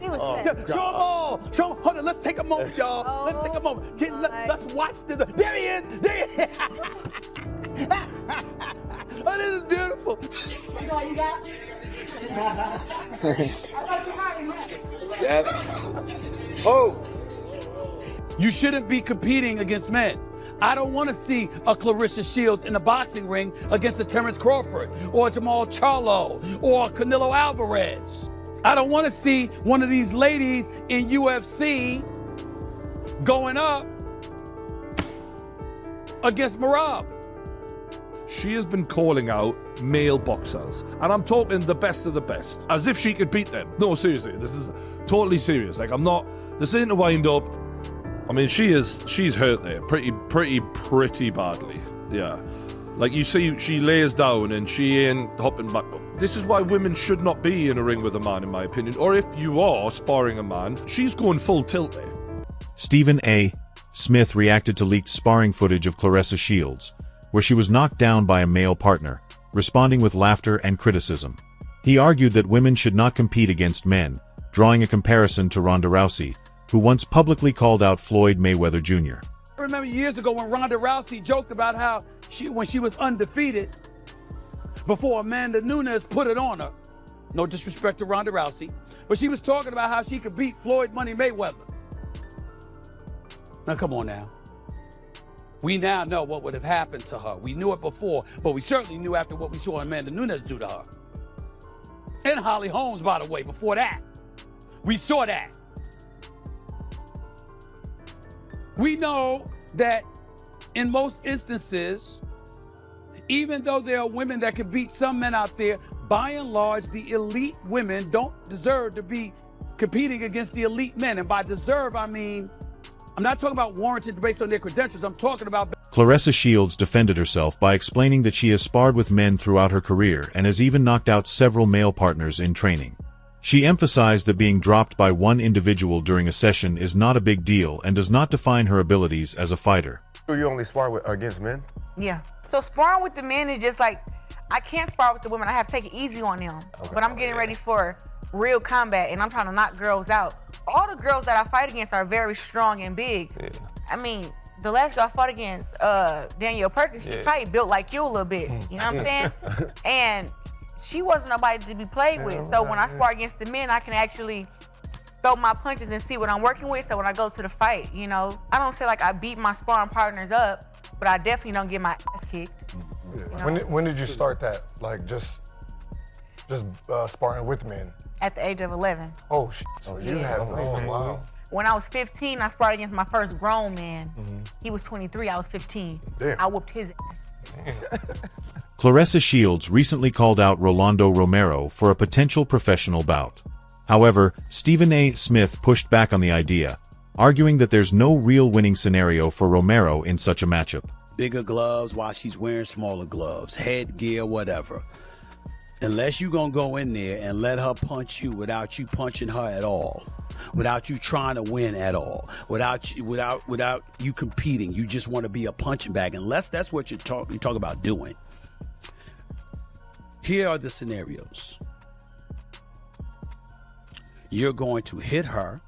He was Show fat. them all. Show them. Hold on. Let's take a moment, y'all. Let's take a moment. Let's watch this. There he is. There he is. Oh, this is beautiful. That's all you got? Oh. You shouldn't be competing against men. I don't want to see a Claressa Shields in the boxing ring against a Terrence Crawford or a Jamal Charlo or a Canelo Alvarez. I don't want to see one of these ladies in UFC going up against Marab. She has been calling out male boxers, and I'm talking the best of the best, as if she could beat them. No, seriously, this is totally serious. Like, this isn't a wind up. I mean, she's hurt there pretty badly. Yeah. Like, you see, she lays down and she ain't hopping back up. This is why women should not be in a ring with a man, in my opinion. Or if you are sparring a man, she's going full tilt there. Stephen A. Smith reacted to leaked sparring footage of Claressa Shields, where she was knocked down by a male partner, responding with laughter and criticism. He argued that women should not compete against men, drawing a comparison to Ronda Rousey, who once publicly called out Floyd Mayweather Jr. I remember years ago when Ronda Rousey joked about how when she was undefeated before Amanda Nunes put it on her. No disrespect to Ronda Rousey, but she was talking about how she could beat Floyd Money Mayweather. Now come on now. We now know what would have happened to her. We knew it before, but we certainly knew after what we saw Amanda Nunes do to her. And Holly Holmes, by the way, before that. We saw that. We know that in most instances, even though there are women that can beat some men out there, by and large, the elite women don't deserve to be competing against the elite men. And by deserve, I mean, I'm not talking about warranted based on their credentials. I'm talking about... Claressa Shields defended herself by explaining that she has sparred with men throughout her career and has even knocked out several male partners in training. She emphasized that being dropped by one individual during a session is not a big deal and does not define her abilities as a fighter. You only spar against men? Yeah. So sparring with the men is just like, I can't spar with the women. I have to take it easy on them. Okay. But I'm getting ready for real combat and I'm trying to knock girls out. All the girls that I fight against are very strong and big. Yeah. I mean, the last girl I fought against, Danielle Perkins, she probably built like you a little bit. You know what I'm saying? And she wasn't nobody to be played with. So when I spar against the men, I can actually throw my punches and see what I'm working with. So when I go to the fight, you know, I don't say like I beat my sparring partners up, but I definitely don't get my ass kicked. Yeah. You know? When did you start that? Like just sparring with men? At the age of 11. Oh, shit. So you had, wow. When I was 15, I sparred against my first grown man. He was 23, I was 15. Damn. I whooped his ass. Claressa Shields recently called out Rolando Romero for a potential professional bout. However, Stephen A. Smith pushed back on the idea, arguing that there's no real winning scenario for Romero in such a matchup. Bigger gloves while she's wearing smaller gloves, headgear, whatever. Unless you're gonna go in there and let her punch you without you punching her at all, without you trying to win at all, without you competing, you just want to be a punching bag. Unless that's what you talk about doing. Here are the scenarios. You're going to hit her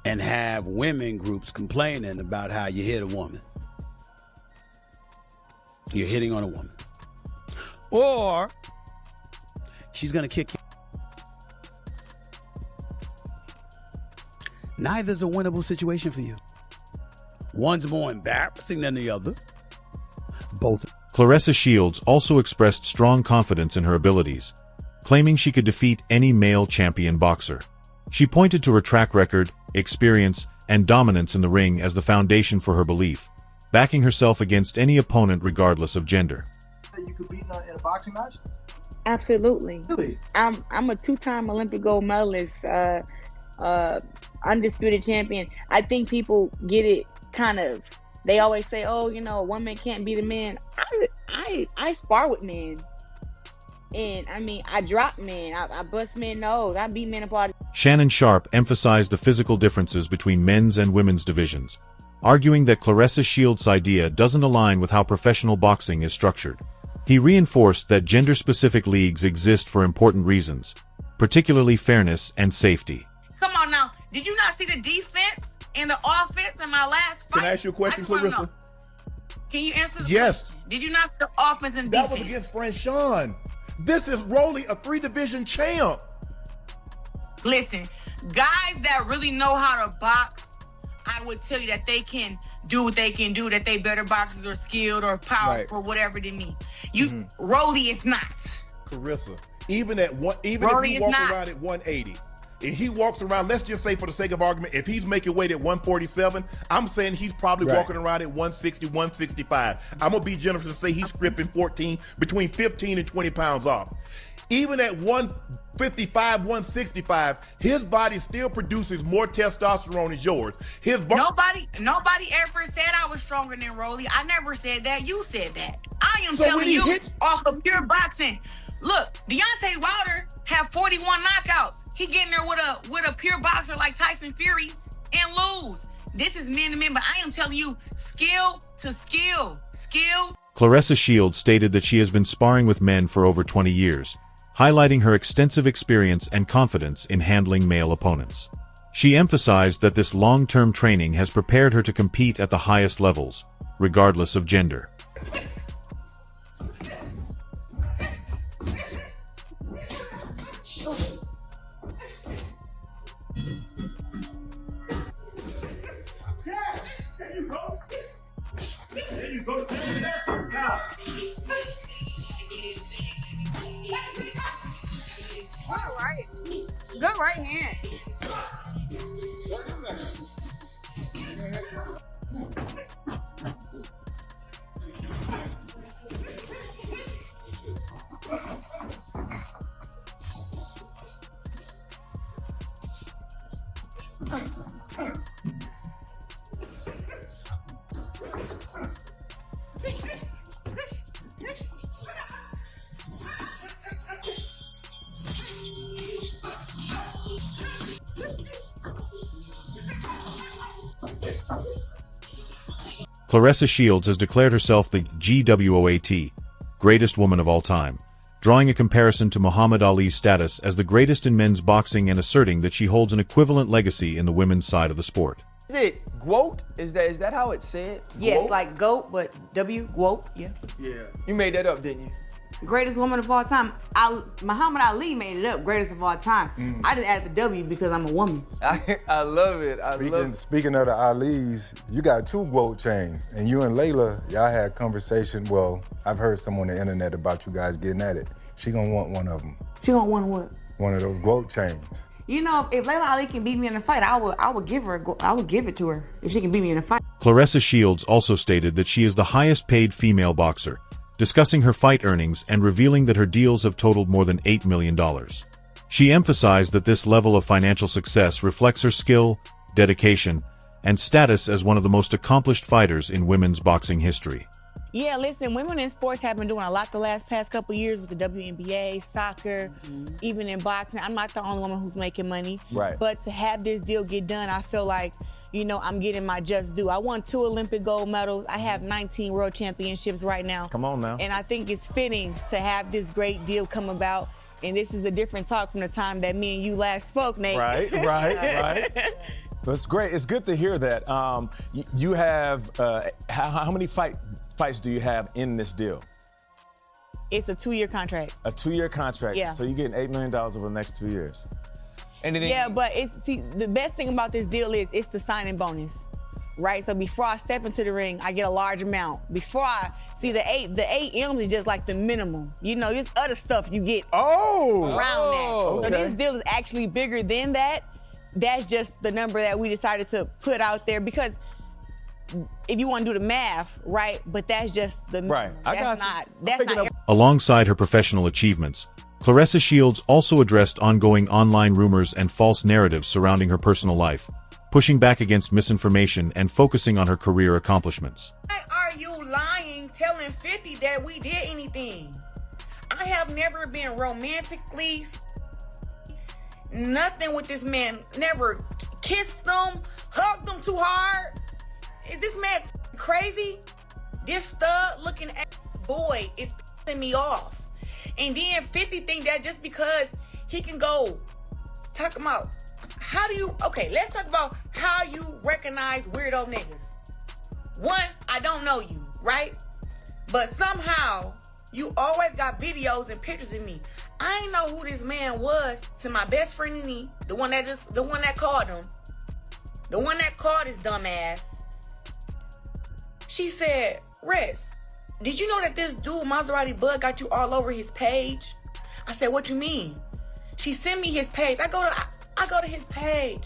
and have women groups complaining about how you hit a woman. You're hitting on a woman. Or she's going to kick you. Neither's a winnable situation for you. One's more embarrassing than the other. Both. Claressa Shields also expressed strong confidence in her abilities, claiming she could defeat any male champion boxer. She pointed to her track record, experience, and dominance in the ring as the foundation for her belief, backing herself against any opponent regardless of gender. You could beat in a boxing match? Absolutely. Really? I'm a two-time Olympic gold medalist, undisputed champion. I think people get it kind of, they always say, oh, you know, a woman can't beat a man. I spar with men. And I mean, I drop men, I bust men nose, I beat men apart. Shannon Sharp emphasized the physical differences between men's and women's divisions, arguing that Claressa Shields' idea doesn't align with how professional boxing is structured. He reinforced that gender-specific leagues exist for important reasons, particularly fairness and safety. Did you not see the defense and the offense in my last fight? Can I ask you a question, just wanna Claressa? know. Can you answer the Yes. question? Did you not see the offense and That defense? was against Franchon. This is Rolly, a 3-division champ. Listen, guys that really know how to box, I would tell you that they can do what they can do, that they better boxers or skilled or powerful, whatever than me. Rolly is not. Claressa, even if he walks around at 180, if he walks around, let's just say for the sake of argument, if he's making weight at 147, I'm saying he's probably walking around at 160, 165. I'm going to be generous and say he's stripping between 15 and 20 pounds off. Even at 155, 165, his body still produces more testosterone as yours. Nobody ever said I was stronger than Rolly. I never said that. You said that. I am telling you off of pure boxing. Look, Deontay Wilder had 41 knockouts. He getting there with a pure boxer like Tyson Fury and lose. This is man to man, but I am telling you, skill to skill. Claressa Shields stated that she has been sparring with men for over 20 years, highlighting her extensive experience and confidence in handling male opponents. She emphasized that this long-term training has prepared her to compete at the highest levels, regardless of gender. All right. Good right hand. Claressa Shields has declared herself the GWOAT, greatest woman of all time, drawing a comparison to Muhammad Ali's status as the greatest in men's boxing and asserting that she holds an equivalent legacy in the women's side of the sport. Is it GWOAT? Is that how it's said? Yes, GWOAT? like GOAT, but GWOAT, yeah. Yeah. You made that up, didn't you? Greatest woman of all time. Muhammad Ali made it up, greatest of all time. I just added the W because I'm a woman. I love it. Speaking of the Alis, you got 2 GWOAT chains, and you and Layla, y'all had conversation. Well, I've heard some on the internet about you guys getting at it. She gonna want one of them. She gonna want what? One of those GWOAT chains. You know, if Layla Ali can beat me in a fight, I would give it to her if she can beat me in a fight. Claressa Shields also stated that she is the highest paid female boxer, discussing her fight earnings and revealing that her deals have totaled more than $8 million. She emphasized that this level of financial success reflects her skill, dedication, and status as one of the most accomplished fighters in women's boxing history. Yeah, listen, women in sports have been doing a lot the past couple years with the WNBA, soccer, even in boxing. I'm not the only woman who's making money. Right. But to have this deal get done, I feel like, I'm getting my just due. I won 2 Olympic gold medals. I have 19 world championships right now. Come on now. And I think it's fitting to have this great deal come about. And this is a different talk from the time that me and you last spoke, Nate. Right. That's great. It's good to hear that. You have, how many fights do you have in this deal? It's a 2-year contract. A 2-year contract. Yeah. So you're getting $8 million over the next 2 years. Anything? Yeah, but the best thing about this deal is it's the signing bonus, right? So before I step into the ring, I get a large amount. Before I see the 8 M's is just like the minimum. There's other stuff you get around that. So this deal is actually bigger than that. That's just the number that we decided to put out there because if you want to do the math, right? But that's just the right. That's not. Alongside her professional achievements, Claressa Shields also addressed ongoing online rumors and false narratives surrounding her personal life, pushing back against misinformation and focusing on her career accomplishments. Why are you lying, telling 50 that we did anything? I have never been romantically nothing with this man. Never kissed them, hugged them too hard. Is this man crazy? This stud looking at boy is pissing me off. And then 50 think that just because he can go talk about Okay, let's talk about how you recognize weirdo niggas. One, I don't know you, right? But somehow, you always got videos and pictures of me. I ain't know who this man was to my best friend and me, the one that called him. The one that called his dumb ass. She said, Rez, did you know that this dude, Maserati Bud, got you all over his page? I said, what you mean? She sent me his page. I go to his page.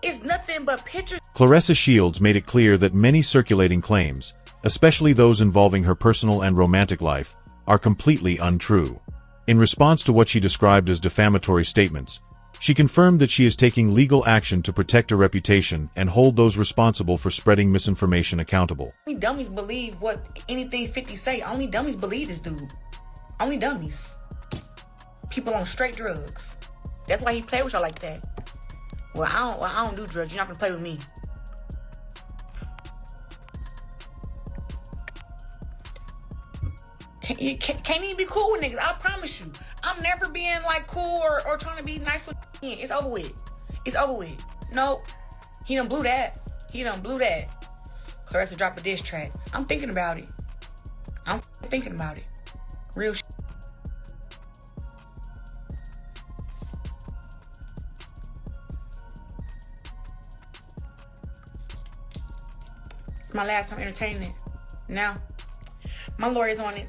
It's nothing but pictures. Claressa Shields made it clear that many circulating claims, especially those involving her personal and romantic life, are completely untrue. In response to what she described as defamatory statements, she confirmed that she is taking legal action to protect her reputation and hold those responsible for spreading misinformation accountable. Only dummies believe what anything 50 say. Only dummies believe this dude. Only dummies. People on straight drugs. That's why he played with y'all like that. Well, I don't do drugs. You're not gonna play with me. Can't even be cool with niggas. I promise you. I'm never being like cool or trying to be nice with him. It's over with. It's over with. Nope. He done blew that. Claressa dropped a diss track. I'm thinking about it. Real shit. It's my last time entertaining it. Now, my lawyer's on it.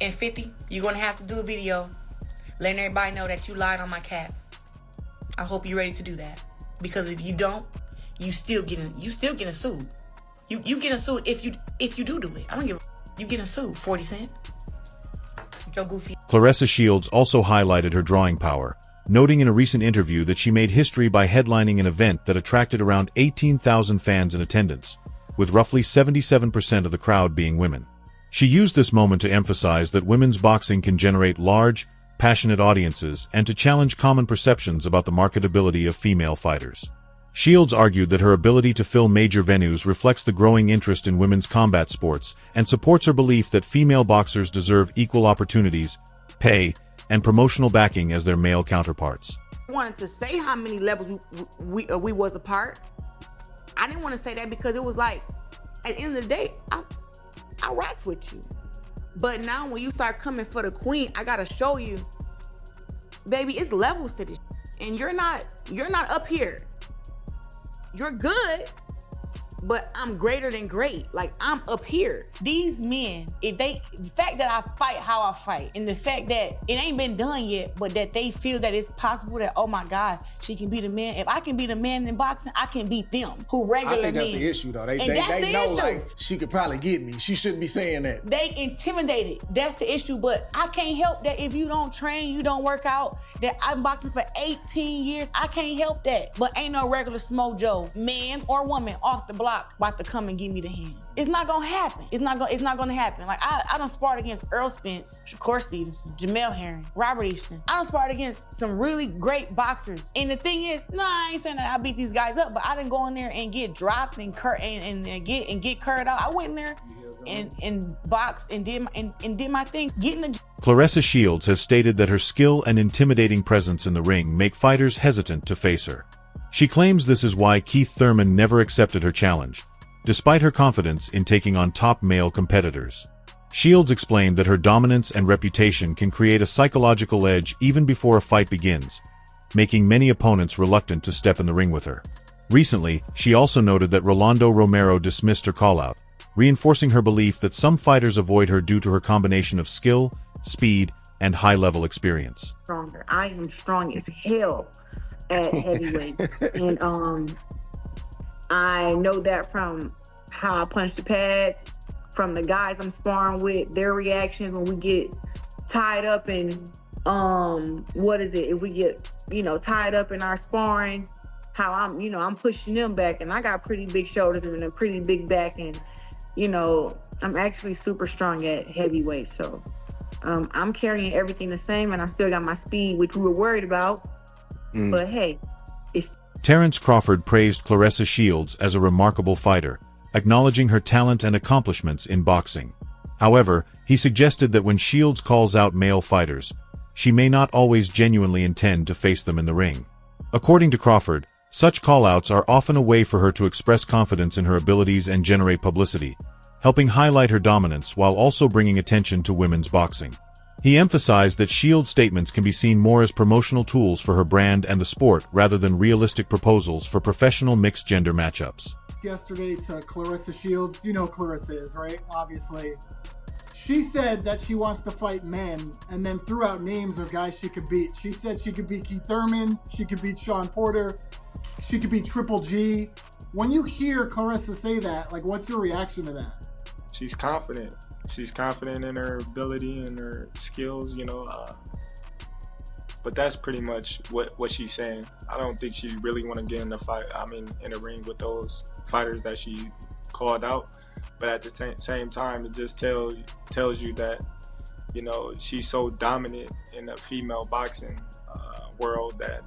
And 50, you're gonna have to do a video letting everybody know that you lied on my cat. I hope you're ready to do that. Because if you don't, you still getting sued. You getting sued if you do it. I don't give a you getting sued, 40 Cent. Joe Goofy. Claressa Shields also highlighted her drawing power, noting in a recent interview that she made history by headlining an event that attracted around 18,000 fans in attendance, with roughly 77% of the crowd being women. She used this moment to emphasize that women's boxing can generate large, passionate audiences and to challenge common perceptions about the marketability of female fighters. Shields argued that her ability to fill major venues reflects the growing interest in women's combat sports and supports her belief that female boxers deserve equal opportunities, pay, and promotional backing as their male counterparts. I wanted to say how many levels we was apart. I didn't want to say that because it was like, at the end of the day, I rocks with you. But now when you start coming for the queen, I gotta show you, baby, it's levels to this. And you're not up here. You're good, but I'm greater than great. Like, I'm up here. These men, the fact that I fight how I fight, and the fact that it ain't been done yet, but that they feel that it's possible that, oh my God, she can beat a man. If I can beat a man in boxing, I can beat them, who regular men. I think that's the issue, though. They know, like, she could probably get me. She shouldn't be saying that. They intimidated. That's the issue, but I can't help that if you don't train, you don't work out, that I'm boxing for 18 years, I can't help that. But ain't no regular Smo Joe, man or woman, off the block about to come and give me the hands. It's not gonna happen. It's not gonna happen. Like, I done sparred against Earl Spence, Shakur Stevenson, Jamel Herring, Robert Easton. I done sparred against some really great boxers. And the thing is, I ain't saying that I beat these guys up, but I didn't go in there and get dropped and get curved out. I went in there and boxed and did my thing. Claressa Shields has stated that her skill and intimidating presence in the ring make fighters hesitant to face her. She claims this is why Keith Thurman never accepted her challenge, despite her confidence in taking on top male competitors. Shields explained that her dominance and reputation can create a psychological edge even before a fight begins, making many opponents reluctant to step in the ring with her. Recently, she also noted that Rolando Romero dismissed her call-out, reinforcing her belief that some fighters avoid her due to her combination of skill, speed, and high-level experience. I am strong as hell at heavyweight. And I know that from how I punch the pads, from the guys I'm sparring with, their reactions when we get tied up in if we get, tied up in our sparring, how I'm pushing them back, and I got pretty big shoulders and a pretty big back, and I'm actually super strong at heavyweight. So I'm carrying everything the same, and I still got my speed, which we were worried about. But hey, Terrence Crawford praised Claressa Shields as a remarkable fighter, acknowledging her talent and accomplishments in boxing. However, he suggested that when Shields calls out male fighters, she may not always genuinely intend to face them in the ring. According to Crawford, such call-outs are often a way for her to express confidence in her abilities and generate publicity, helping highlight her dominance while also bringing attention to women's boxing. He emphasized that Shields' statements can be seen more as promotional tools for her brand and the sport rather than realistic proposals for professional mixed-gender matchups. Yesterday to Claressa Shields, you know Claressa is, right? Obviously. She said that she wants to fight men and then threw out names of guys she could beat. She said she could beat Keith Thurman, she could beat Sean Porter, she could beat Triple G. When you hear Claressa say that, like, what's your reaction to that? She's confident. She's confident in her ability and her skills, you know. But that's pretty much what she's saying. I don't think she really want to get in the fight. I mean, in the ring with those fighters that she called out. But at the same time, it just tells you that, you know, she's so dominant in the female boxing world that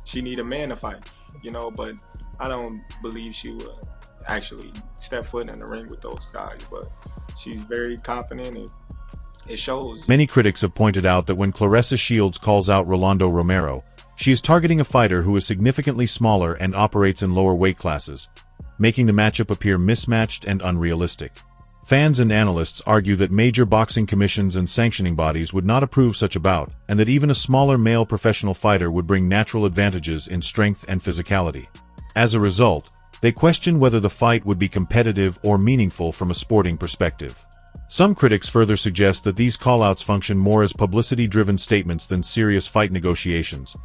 she need a man to fight, you know. But I don't believe she would actually step foot in the ring with those guys. But she's very confident, and it shows. Many critics have pointed out that when Claressa Shields calls out Rolando Romero, she is targeting a fighter who is significantly smaller and operates in lower weight classes, making the matchup appear mismatched and unrealistic. Fans and analysts argue that major boxing commissions and sanctioning bodies would not approve such a bout, and that even a smaller male professional fighter would bring natural advantages in strength and physicality. As a result, they question whether the fight would be competitive or meaningful from a sporting perspective. Some critics further suggest that these callouts function more as publicity-driven statements than serious fight negotiations,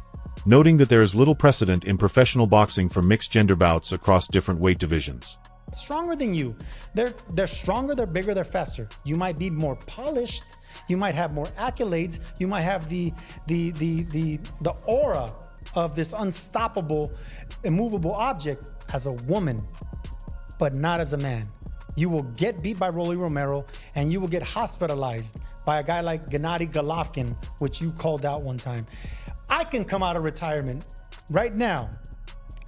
noting that there is little precedent in professional boxing for mixed-gender bouts across different weight divisions. Stronger than you. They're stronger, they're bigger, they're faster. You might be more polished, you might have more accolades, you might have the aura of this unstoppable, immovable object as a woman, but not as a man. You will get beat by Rolly Romero, and you will get hospitalized by a guy like Gennady Golovkin, which you called out one time. I can come out of retirement right now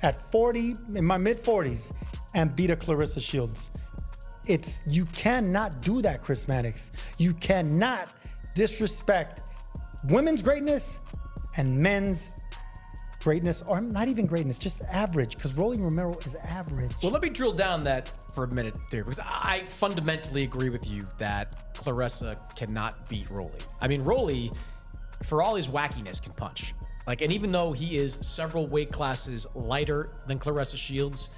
at 40, in my mid-40s, and beat a Claressa Shields. You cannot do that, Chris Mannix. You cannot disrespect women's greatness and men's greatness, or not even greatness, just average, because Rolly Romero is average. Well, let me drill down that for a minute there, because I fundamentally agree with you that Claressa cannot beat Rolly. I mean, Rolly, for all his wackiness, can punch. Like, and even though he is several weight classes lighter than Claressa Shields,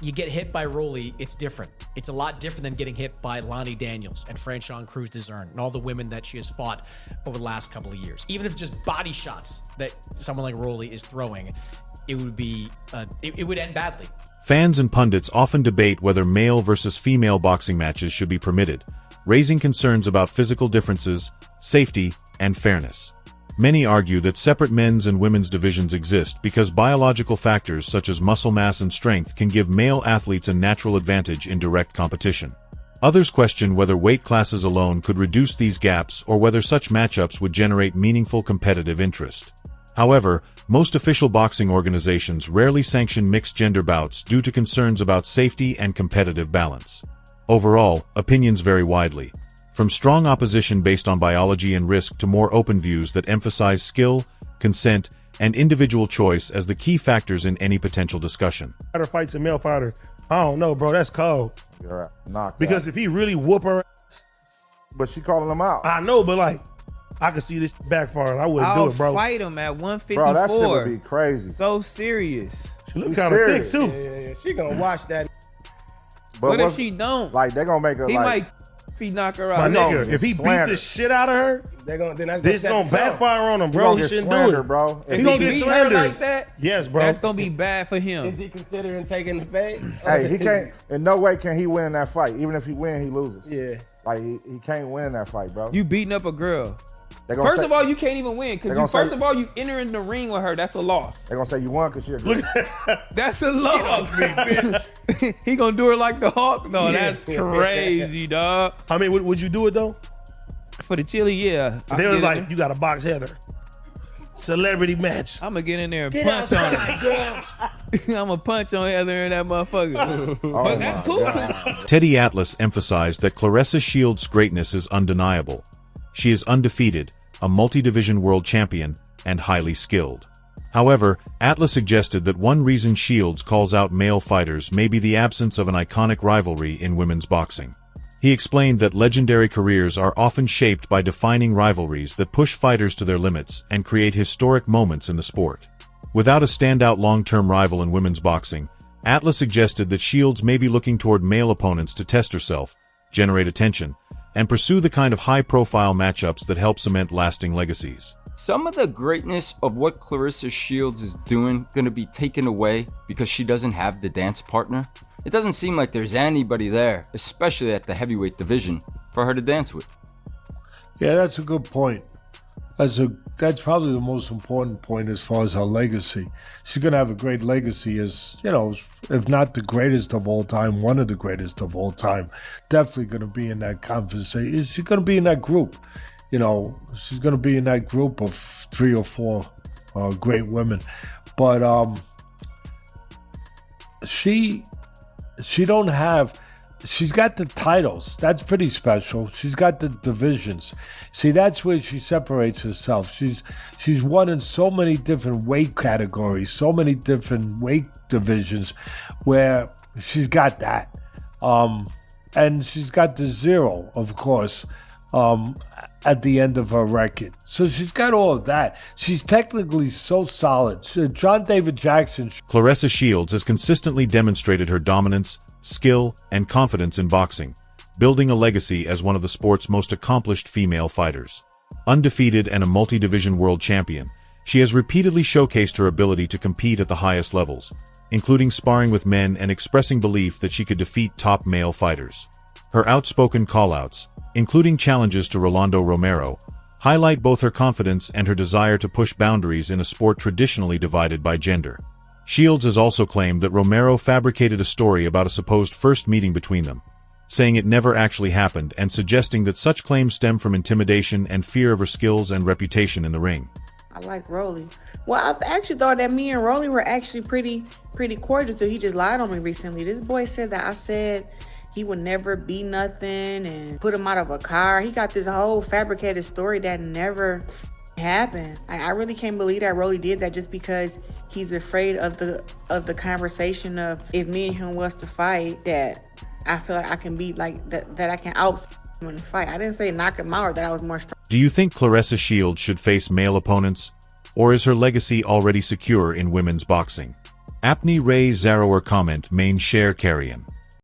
you get hit by Rolly, it's different. It's a lot different than getting hit by Lonnie Daniels and Franchon Cruz-Dezern and all the women that she has fought over the last couple of years. Even if just body shots that someone like Rolly is throwing, it would be, it would end badly. Fans and pundits often debate whether male versus female boxing matches should be permitted, raising concerns about physical differences, safety, and fairness. Many argue that separate men's and women's divisions exist because biological factors such as muscle mass and strength can give male athletes a natural advantage in direct competition. Others question whether weight classes alone could reduce these gaps or whether such matchups would generate meaningful competitive interest. However, most official boxing organizations rarely sanction mixed-gender bouts due to concerns about safety and competitive balance. Overall, opinions vary widely, from strong opposition based on biology and risk to more open views that emphasize skill, consent, and individual choice as the key factors in any potential discussion. Fighter fights a male fighter. I don't know, bro. That's cold. You're knocked because out. If he really whoop her ass. But she calling him out. I know, but like, I could see this backfiring. I wouldn't do it, bro. I'll fight him at 154. Bro, that shit would be crazy. So serious. She look kind of thick, too. Yeah. She gonna watch that. But what if she don't? Like, they gonna make her he like... might knock her My out. nigga, if he beat the shit out of her, this gonna backfire on him, bro. He shouldn't do it, bro. He gonna get slandered like that. Yes, bro. That's gonna be bad for him. Is he considering taking the fade? Hey, he can't. In no way can he win that fight. Even if he win, he loses. Yeah. Like he can't win that fight, bro. You beating up a girl. First of all, you can't even win because first of all, you enter in the ring with her. That's a loss. They're gonna say you won because you're a girl. That's a loss. He gonna do her like the Hawk? No, Yeah. that's crazy, dog. I mean, would you do it though? For the chili, yeah. They was like, you gotta box Heather. Celebrity match. I'm gonna get in there and Get punch on outside, her. I'm gonna punch on Heather and that motherfucker. Oh, that's cool. Teddy Atlas emphasized that Claressa Shields' greatness is undeniable, she is undefeated, a multi-division world champion, and highly skilled. However, Atlas suggested that one reason Shields calls out male fighters may be the absence of an iconic rivalry in women's boxing. He explained that legendary careers are often shaped by defining rivalries that push fighters to their limits and create historic moments in the sport. Without a standout long-term rival in women's boxing, Atlas suggested that Shields may be looking toward male opponents to test herself, generate attention, and pursue the kind of high-profile matchups that help cement lasting legacies. Some of the greatness of what Claressa Shields is doing going to be taken away because she doesn't have the dance partner. It doesn't seem like there's anybody there, especially at the heavyweight division, for her to dance with. Yeah, that's a good point. That's probably the most important point as far as her legacy. She's going to have a great legacy as, if not the greatest of all time, one of the greatest of all time. Definitely going to be in that conversation. She's going to be in that group. She's going to be in that group of 3 or 4 great women. But she's got the titles. That's pretty special. She's got the divisions. See, that's where she separates herself. She's won in so many different weight categories, so many different weight divisions where she's got that. And she's got the 0, of course, at the end of her record. So she's got all of that. She's technically so solid. John David Jackson. Claressa Shields has consistently demonstrated her dominance, skill, and confidence in boxing, building a legacy as one of the sport's most accomplished female fighters. Undefeated and a multi-division world champion, she has repeatedly showcased her ability to compete at the highest levels, including sparring with men and expressing belief that she could defeat top male fighters. Her outspoken callouts, including challenges to Rolando Romero, highlight both her confidence and her desire to push boundaries in a sport traditionally divided by gender. Shields has also claimed that Romero fabricated a story about a supposed first meeting between them, saying it never actually happened and suggesting that such claims stem from intimidation and fear of her skills and reputation in the ring. I like Rolly. Well, I actually thought that me and Rolly were actually pretty cordial till he just lied on me recently. This boy said that I said he would never be nothing and put him out of a car. He got this whole fabricated story that never happened. I really can't believe that Rolly did that just because he's afraid of the conversation of if me and him was to fight, that I feel like I can be like that I can out him in the fight. I didn't say knock him out or that I was more strong. Do you think Claressa Shields should face male opponents, or is her legacy already secure in women's boxing? Apni Ray Zarower comment main share carrion.